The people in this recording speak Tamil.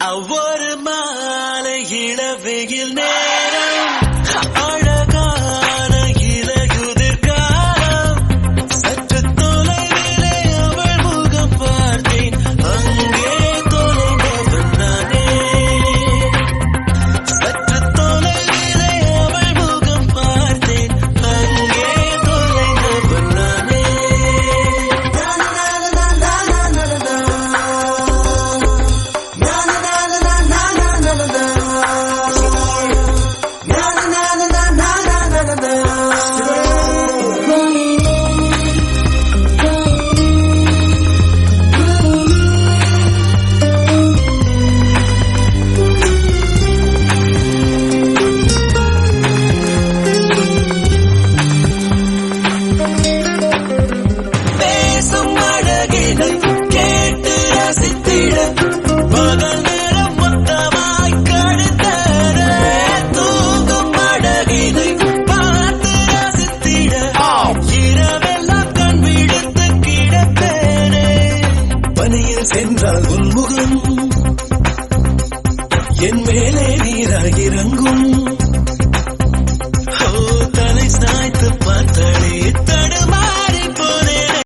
ஒவ்வொரு மாலை இளவெயில் நேரம் அழகான இலையுதிர் காலம் சற்று தொலைவிலே அவள் முகம் பார்த்தேன் அங்கே தொலைந்தவன் நானே சற்று தொலைவிலே அவள் முகம் பார்த்தேன் அங்கே தொலைந்தவன் நானே பேசும் அழகினை கேட்டு ரசித்திட பகல் நேரம் மொத்தமாய் கழித்தர தூங்கும் அழகினை பார்த்து ரசித்திட இரவெல்லாம் கண் விடுத்து கிடப்பேனே பனியில் சென்றால் உன்முகம் என் மேலே நீராக இறங்கும்